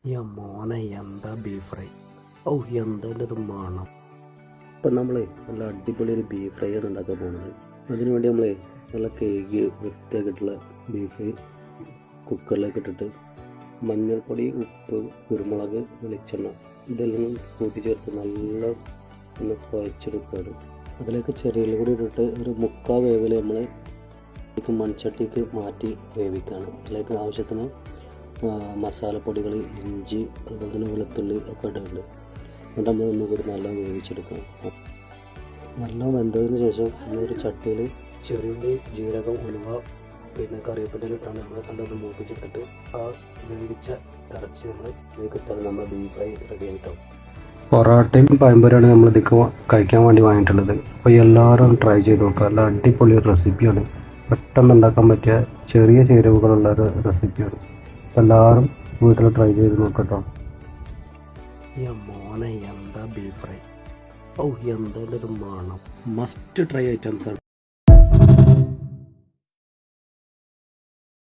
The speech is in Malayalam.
മോനെ എന്താ ബീഫ് ഫ്രൈ! ഓ എന്താ ഒരു മണം! ഇപ്പം നമ്മൾ നല്ല അടിപൊളി ഒരു ബീഫ് ഫ്രൈ ആണ് ഉണ്ടാക്കാൻ പോകുന്നത്. അതിനുവേണ്ടി നമ്മൾ നല്ല കേക്ക് വൃത്തിയാക്കിയിട്ടുള്ള ബീഫ് കുക്കറിലേക്ക് ഇട്ടിട്ട് മഞ്ഞൾപ്പൊടി, ഉപ്പ്, കുരുമുളക്, വെളിച്ചെണ്ണ ഇതെല്ലാം കൂട്ടിച്ചേർത്ത് നല്ല ഒന്ന് കുഴച്ചെടുക്കുകയാണ്. അതിലേക്ക് ചെറിയ കൂടി ഇട്ടിട്ട് ഒരു മുക്കാൽ വേവിൽ നമ്മൾ മൺചട്ടിക്ക് മാറ്റി വേവിക്കുകയാണ്. അതിലേക്ക് ആവശ്യത്തിന് മസാലപ്പൊടികൾ, ഇഞ്ചി, അതുപോലെ തന്നെ വെളുത്തുള്ളി ഒക്കെ ഇടുന്നുണ്ട്. എന്നിട്ട് നമ്മൾ ഒന്നുകൂടി നല്ല വേവിച്ചെടുക്കണം. നല്ല വെന്തതിന് ശേഷം നമ്മളൊരു ചട്ടിയിൽ ചെറിയുള്ളി, ജീരകം, ഉലുവ, പിന്നെ കറിവേപ്പിൻ്റെ ഇട്ടാണ് നമ്മൾ നല്ലൊന്ന് മൂപ്പിച്ചെടുത്തിട്ട് ആ വേവിച്ച ഇറച്ചി നമ്മൾ ഇതിലേക്ക് ഇട്ടാൽ നമ്മുടെ ബീഫ് ഫ്രൈ റെഡി ആയിട്ടാവും. പൊറോട്ടയും പഴംപൊരിയാണ് നമ്മൾ ഇതിക്ക് കഴിക്കാൻ വേണ്ടി വാങ്ങിയിട്ടുള്ളത്. അപ്പോൾ എല്ലാവരും ട്രൈ ചെയ്ത് നോക്കുക. നല്ല അടിപൊളി ഒരു റെസിപ്പിയാണ്. പെട്ടെന്ന് ഉണ്ടാക്കാൻ പറ്റിയ ചെറിയ ചേരുവകളുള്ള ഒരു റെസിപ്പിയാണ്. എല്ലാവരും വീട്ടിൽ ട്രൈ ചെയ്ത് നോക്കട്ടോ. മോനെ എന്താ ബീഫ് ഫ്രൈ! ഓ എന്താ ഒരു മണം! മസ്റ്റ് ട്രൈ ഐറ്റംസ് ആണ്.